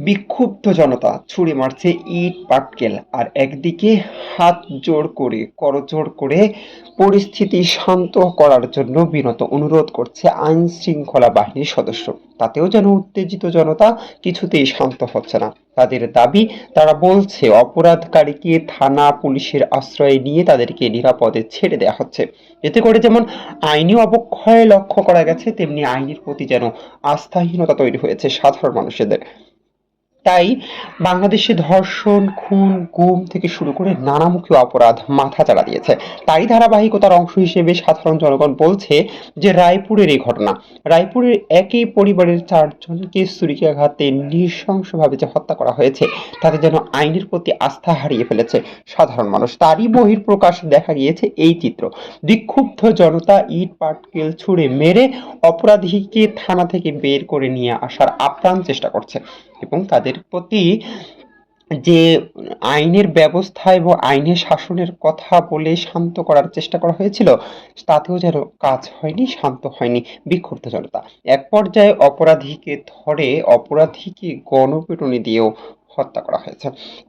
বিক্ষুব্ধ জনতা ছুড়ে মারছে ইট পাটকেল, আর একদিকে হাত জোড় করে করজোড় করে পরিস্থিতি শান্ত করার জন্য বিনত অনুরোধ করছে আইন শৃঙ্খলা বাহিনীর সদস্য। তাতেও যেন উত্তেজিত জনতা কিছুতেই শান্ত হচ্ছে না। তাদের দাবি, তারা বলছে অপরাধকারীকে থানা পুলিশের আশ্রয় নিয়ে তাদেরকে নিরাপদে ছেড়ে দেওয়া হচ্ছে। এতে করে যেমন আইনি অবক্ষয় লক্ষ্য করা গেছে, তেমনি আইনের প্রতি যেন আস্থাহীনতা তৈরি হয়েছে সাধারণ মানুষদের। তাই বাংলাদেশে ধর্ষণ, খুন, গুম থেকে শুরু করে নানামুখী অপরাধ মাথাচাড়া দিয়েছে। তারই ধারাবাহিকতার অংশ হিসেবে সাধারণ জনগণ বলছে যে রায়পুরের এই ঘটনা, রায়পুরের একই পরিবারের ৪ জনকে ছুরিকাঘাতে নৃশংসভাবে যে হত্যা করা হয়েছে, তাতে যেন আইনের প্রতি আস্থা হারিয়ে ফেলেছে সাধারণ মানুষ। তারই বহিঃপ্রকাশ দেখা গিয়েছে এই চিত্র। বিক্ষুব্ধ জনতা ইট পাটকেল ছুঁড়ে মেরে অপরাধীকে থানা থেকে বের করে নিয়ে আসার আপ্রাণ চেষ্টা করছে, এবং তাদের প্রতি যে আইনের ব্যবস্থা এবং আইনের শাসনের কথা বলে শান্ত করার চেষ্টা করা হয়েছিল, তাতেও যেন কাজ হয়নি, শান্ত হয়নি বিক্ষুব্ধ জনতা। এক পর্যায়ে অপরাধীকে ধরে অপরাধীকে গণপিটুনি দিয়েও হত্যা করা হয়েছে।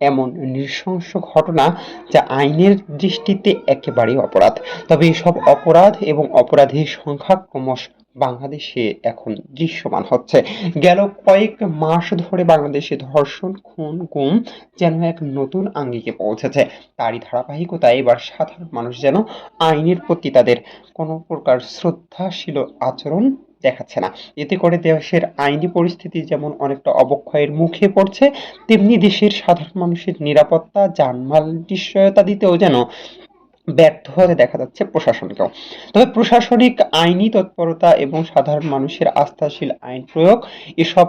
এমন নৃশংস ঘটনা যা আইনের দৃষ্টিতে একেবারেই অপরাধ। তবে এসব অপরাধ এবং অপরাধীর সংখ্যা ক্রমশ বাংলাদেশে এখন দৃশ্যমান হচ্ছে। গেল কয়েক মাস ধরে বাংলাদেশে ধর্ষণ, খুন, গুম যেন এক নতুন আঙ্গিকে পৌঁছেছে। তারই ধারাবাহিকতায় এবার সাধারণ মানুষ যেন আইনের প্রতি তাদের কোনো প্রকার শ্রদ্ধাশীল আচরণ দেখাচ্ছে না। এতে করে দেশের আইনি পরিস্থিতি যেমন অনেকটা অবক্ষয়ের মুখে পড়ছে, তেমনি দেশের সাধারণ মানুষের নিরাপত্তা, জানমাল নিশ্চয়তা দিতেও যেন ব্যর্থ হতে দেখা যাচ্ছে প্রশাসনকেও। তবে প্রশাসনিক আইনি তৎপরতা এবং সাধারণ মানুষের আস্থাশীল আইন প্রয়োগ, এসব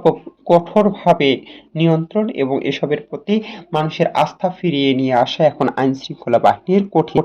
কঠোরভাবে নিয়ন্ত্রণ এবং এসবের প্রতি মানুষের আস্থা ফিরিয়ে নিয়ে আসা এখন আইন শৃঙ্খলা বাহিনীর কঠিন